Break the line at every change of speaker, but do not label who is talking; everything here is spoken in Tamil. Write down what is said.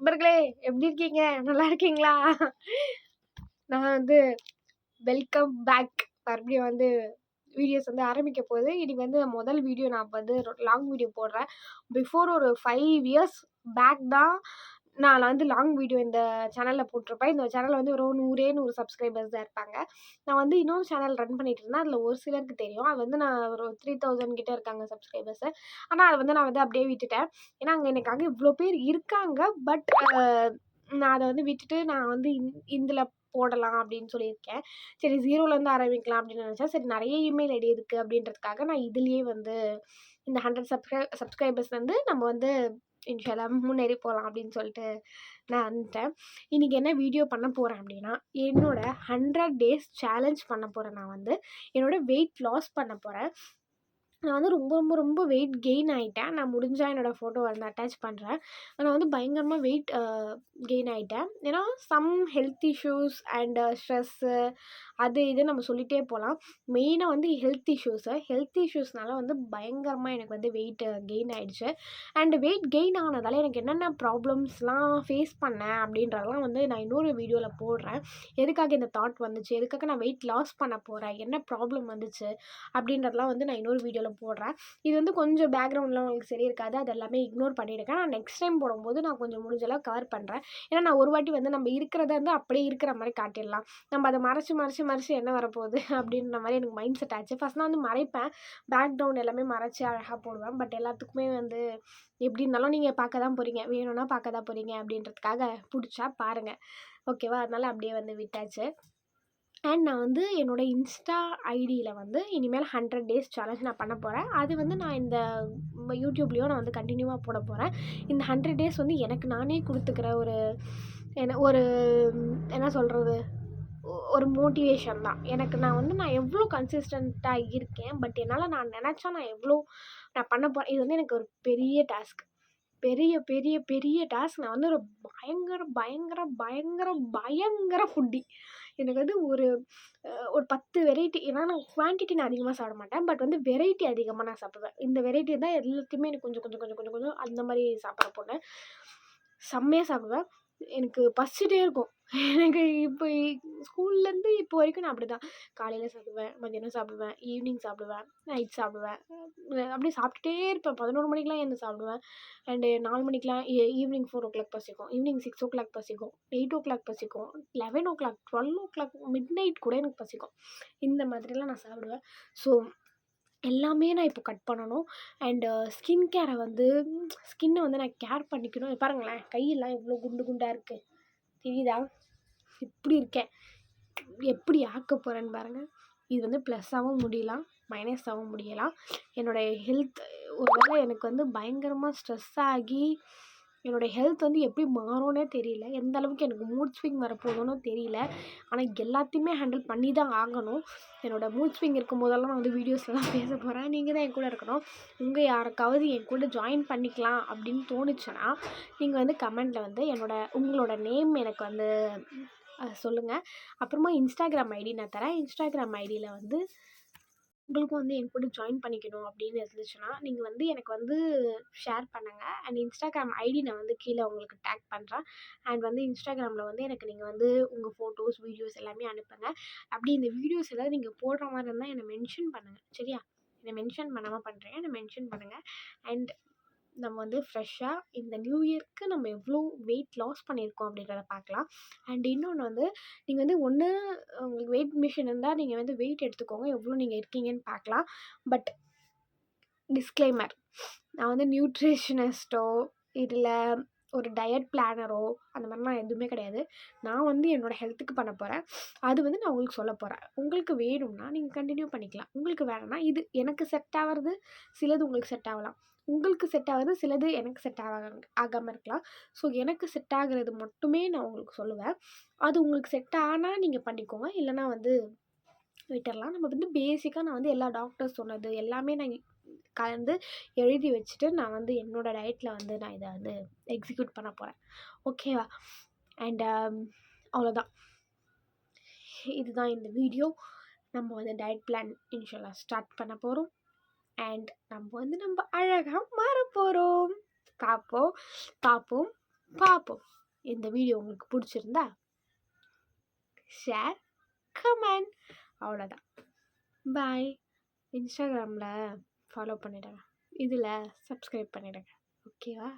நண்பர்களே எப்படி இருக்கீங்க? நல்லா இருக்கீங்களா? நான் வந்து வெல்கம் பேக். மறுபடியும் வந்து வீடியோஸ் வந்து ஆரம்பிக்க போகுது. இன்னைக்கு வந்து முதல் வீடியோ நான் வந்து லாங் வீடியோ போடுறேன். பிஃபோர் ஒரு 5 இயர்ஸ் பேக் தான் நான் வந்து லாங் வீடியோ இந்த சேனல்ல போட்டிருப்பேன். இந்த சேனல்ல வந்து ஒரு 100 சப்ஸ்கிரைபர்ஸ் தான் இருப்பாங்க. நான் வந்து இன்னொரு சேனல் ரன் பண்ணிட்டு இருந்தேன். அதில் ஒரு சிலருக்கு தெரியும். அது வந்து நான் ஒரு 3000 கிட்ட இருக்காங்க சப்ஸ்கிரைபர்ஸ். ஆனா அதை வந்து நான் வந்து அப்படியே விட்டுட்டேன். ஏன்னா அங்கே எனக்காக இவ்வளோ பேர் இருக்காங்க. பட் நான் அதை வந்து விட்டுட்டு நான் வந்து இதில் போடலாம் அப்படின்னு சொல்லியிருக்கேன். சரி, ஜீரோலேருந்து ஆரம்பிக்கலாம் அப்படின்னு நினச்சேன். சரி, நிறைய இமெயில் ஐடி இருக்குது அப்படின்றதுக்காக நான் இதுலேயே வந்து இந்த 100 சப்ஸ்கிரைபர்ஸ் வந்து நம்ம வந்து இன்ஷால்லா முன்னேறி போகலாம் அப்படின்னு சொல்லிட்டு நான் வந்துட்டேன். இன்றைக்கி என்ன வீடியோ பண்ண போகிறேன் அப்படின்னா, என்னோட 100 டேஸ் சேலஞ்ச் பண்ண போகிறேன். நான் வந்து என்னோடய வெயிட் லாஸ் பண்ண போகிறேன். நான் வந்து ரொம்ப ரொம்ப ரொம்ப வெயிட் கெயின் ஆகிட்டேன். நான் முடிஞ்சால் என்னோடய ஃபோட்டோ வந்து அட்டாச் பண்ணுறேன். நான் வந்து பயங்கரமாக வெயிட் கெயின் ஆகிட்டேன். ஏன்னா ஹெல்த் இஷ்யூஸ் அண்டு ஸ்ட்ரெஸ்ஸு அது இது நம்ம சொல்லிகிட்டே போகலாம். மெயினாக வந்து ஹெல்த் இஷ்யூஸ்னால வந்து பயங்கரமாக எனக்கு வந்து வெயிட் கெயின் ஆகிடுச்சு. அண்டு வெயிட் கெயின் ஆனதால் எனக்கு என்னென்ன ப்ராப்ளம்ஸ்லாம் ஃபேஸ் பண்ணேன் அப்படின்றதெல்லாம் வந்து நான் இன்னொரு வீடியோவில் போடுறேன். எதுக்காக இந்த தாட் வந்துச்சு, எதுக்காக நான் வெயிட் லாஸ் பண்ண போகிறேன், என்ன ப்ராப்ளம் வந்துச்சு அப்படின்றதெல்லாம் வந்து நான் இன்னொரு வீடியோவில் போடுறேன். இது வந்து கொஞ்சம் பேக்ரவுண்டில் உங்களுக்கு சரி இருக்காது, அது எல்லாமே இக்னோர் பண்ணிவிடுங்க. நான் நெக்ஸ்ட் டைம் போடும்போது நான் கொஞ்சம் முடிஞ்சளவு கவர் பண்ணுறேன். ஏன்னா நான் ஒரு வாட்டி வந்து நம்ம இருக்கிறத வந்து அப்படியே இருக்கிற மாதிரி காட்டிடலாம். நம்ம அதை மறைச்சு என்ன வரப்போகுது அப்படின்ற மாதிரி எனக்கு மைண்ட் செட் ஆச்சு. ஃபஸ்ட் நான் வந்து மறைப்பேன், பேக்ரவுண்ட் எல்லாமே மறைச்சி அழகாக போடுவேன். பட் எல்லாத்துக்குமே வந்து எப்படி இருந்தாலும் நீங்கள் பார்க்க தான் போகிறீங்க, வேணும்னா பார்க்க தான் போகிறீங்க அப்படின்றதுக்காக பிடிச்சா பாருங்கள், ஓகேவா? அதனால் அப்படியே வந்து விட்டாச்சு. அண்ட் நான் வந்து என்னோடய இன்ஸ்டா ஐடியில் வந்து இனிமேல் 100 டேஸ் சேலஞ்ச் நான் பண்ண போகிறேன். அது வந்து நான் இந்த யூடியூப்லேயும் நான் வந்து கண்டினியூவாக போட போகிறேன். இந்த 100 டேஸ் வந்து எனக்கு நானே கொடுத்துக்கிற ஒரு என்ன சொல்கிறது, ஒரு மோட்டிவேஷன் தான். நான் எவ்வளோ கன்சிஸ்டண்ட்டாக இருக்கேன். பட் என்னால் நான் நினச்சா நான் பண்ண போகிறேன். இது வந்து எனக்கு ஒரு பெரிய டாஸ்க். பெரிய டாஸ்க். நான் வந்து ஒரு பயங்கர ஃபுட்டி. எனக்கு வந்து ஒரு 10 வெரைட்டி. ஏன்னா நான் குவான்டிட்டி நான் அதிகமாக சாப்பிட மாட்டேன். பட் வந்து வெரைட்டி அதிகமாக நான் சாப்பிடுவேன். இந்த வெரைட்டி தான் எல்லாத்தையுமே எனக்கு கொஞ்சம் அந்த மாதிரி சாப்பிட்ற பொண்ணு. செம்மையாக சாப்பிடுவேன். எனக்கு பசிச்சிட்டே இருக்கும். எனக்கு இப்போ ஸ்கூல்லேருந்து இப்போ வரைக்கும் நான் அப்படி தான். காலையில் சாப்பிடுவேன், மதியானம் சாப்பிடுவேன், ஈவினிங் சாப்பிடுவேன், நைட் சாப்பிடுவேன். அப்படியே சாப்பிட்டுட்டே இருப்பேன். 11 மணிக்கெலாம் எழுந்து சாப்பிடுவேன். அண்டு 4 மணிக்கெலாம் ஈவினிங் 4:00 பசிக்கும். ஈவினிங் 6:00 பசிக்கும். 8:00 பசிக்கும். 11:00, 12:00, மிட் நைட் கூட எனக்கு பசிக்கும். இந்த மாதிரிலாம் நான் சாப்பிடுவேன். ஸோ எல்லாமே நான் இப்போ கட் பண்ணணும். அண்டு ஸ்கின்னை வந்து நான் கேர் பண்ணிக்கணும். பாருங்களேன், கையெல்லாம் எவ்வளோ குண்டு குண்டாக இருக்குது, தெரியுதா? இப்படி இருக்கேன். எப்படி ஆக்க போகிறேன்னு பாருங்கள். இது வந்து ப்ளஸ்ஸாகவும் முடியலாம், மைனஸாகவும் முடியலாம். என்னோடய ஹெல்த் ஒருவேளை எனக்கு வந்து பயங்கரமாக ஸ்ட்ரெஸ் ஆகி என்னோடய ஹெல்த் வந்து எப்படி மாறும்னே தெரியல. எந்த அளவுக்கு எனக்கு மூட் ஸ்விங் வரப்போகுதுன்னு தெரியல. ஆனால் எல்லாத்தையுமே ஹேண்டில் பண்ணி தான் ஆகணும். என்னோடய மூட் ஸ்விங் இருக்கும்போதெல்லாம் நான் வந்து வீடியோஸ்லாம் பேச போகிறேன். நீங்கள் தான் என் கூட இருக்கணும். யாருக்காவது என் கூட ஜாயின் பண்ணிக்கலாம் அப்படின்னு தோணுச்சுன்னா நீங்கள் வந்து கமெண்ட்டில் வந்து உங்களோட நேம் எனக்கு வந்து சொல்லுங்கள். அப்புறமா இன்ஸ்டாகிராம் ஐடி நான் தரேன். இன்ஸ்டாகிராம் ஐடியில் வந்து உங்களுக்கும் வந்து என் கூட ஜாயின் பண்ணிக்கணும் அப்படின்னு இருந்துச்சுன்னா நீங்கள் வந்து எனக்கு வந்து ஷேர் பண்ணுங்கள். அண்ட் இன்ஸ்டாகிராம் ஐடி நான் வந்து கீழே உங்களுக்கு டேக் பண்ணுறேன். அண்ட் வந்து இன்ஸ்டாகிராமில் வந்து எனக்கு நீங்கள் வந்து உங்கள் ஃபோட்டோஸ், வீடியோஸ் எல்லாமே அனுப்புங்க. அப்படி இந்த வீடியோஸ் எதாவது நீங்கள் போடுற மாதிரி இருந்தால் என்னை மென்ஷன் பண்ணுங்கள், சரியா? என்னை மென்ஷன் பண்ணாமல் பண்ணுறேன், என்னை மென்ஷன் பண்ணுங்கள். அண்ட் நம்ம வந்து ஃப்ரெஷ்ஷாக இந்த நியூ இயர்க்கு நம்ம எவ்வளோ வெயிட் லாஸ் பண்ணியிருக்கோம் அப்படின்றத பார்க்கலாம். அண்ட் இன்னொன்று வந்து நீங்கள் வந்து உங்களுக்கு வெயிட் மிஷின் இருந்தால் நீங்கள் வந்து வெயிட் எடுத்துக்கோங்க, எவ்வளோ நீங்கள் இருக்கீங்கன்னு பார்க்கலாம். பட் டிஸ்க்ளைமர், நான் வந்து நியூட்ரிஷனிஸ்ட்டோ இல்லை ஒரு டயட் பிளானரோ அந்த மாதிரிலாம் எதுவுமே கிடையாது. நான் வந்து என்னோடய ஹெல்த்துக்கு பண்ண போகிறேன். அது வந்து நான் உங்களுக்கு சொல்ல போகிறேன். உங்களுக்கு வேணும்னா நீங்கள் கண்டினியூ பண்ணிக்கலாம். உங்களுக்கு வேணும்னா இது எனக்கு செட் ஆகிறது சிலது உங்களுக்கு செட் ஆகலாம். உங்களுக்கு செட் ஆகுது சிலது எனக்கு செட் ஆகாமல் இருக்கலாம். ஸோ எனக்கு செட் ஆகிறது மட்டுமே நான் உங்களுக்கு சொல்லுவேன். அது உங்களுக்கு செட் ஆனால் நீங்கள் பண்ணிக்கோங்க, இல்லைனா வந்து விட்டுடலாம். நம்ம வந்து பேசிக்காக நான் வந்து எல்லா டாக்டர்ஸ் சொன்னது எல்லாமே நான் கலந்து எழுதி வச்சுட்டு நான் வந்து என்னோடய டயட்டில் வந்து நான் இதை வந்து எக்ஸிக்யூட் பண்ண போகிறேன், ஓகேவா? அண்ட் அவ்வளோதான், இதுதான் இந்த வீடியோ. நம்ம வந்து டயட் பிளான் இன்ஷால்லா ஸ்டார்ட் பண்ண போகிறோம். அண்ட் நம்ம அழகாக மாற போகிறோம். பார்ப்போம். பார்ப்போம். இந்த வீடியோ உங்களுக்கு பிடிச்சிருந்தா ஷேர், கமெண்ட் அவ்வளோதான். பாய். இன்ஸ்டாகிராமில் ஃபாலோ பண்ணிவிடுங்க. இதில் சப்ஸ்கிரைப் பண்ணிவிடுங்க. ஓகேவா?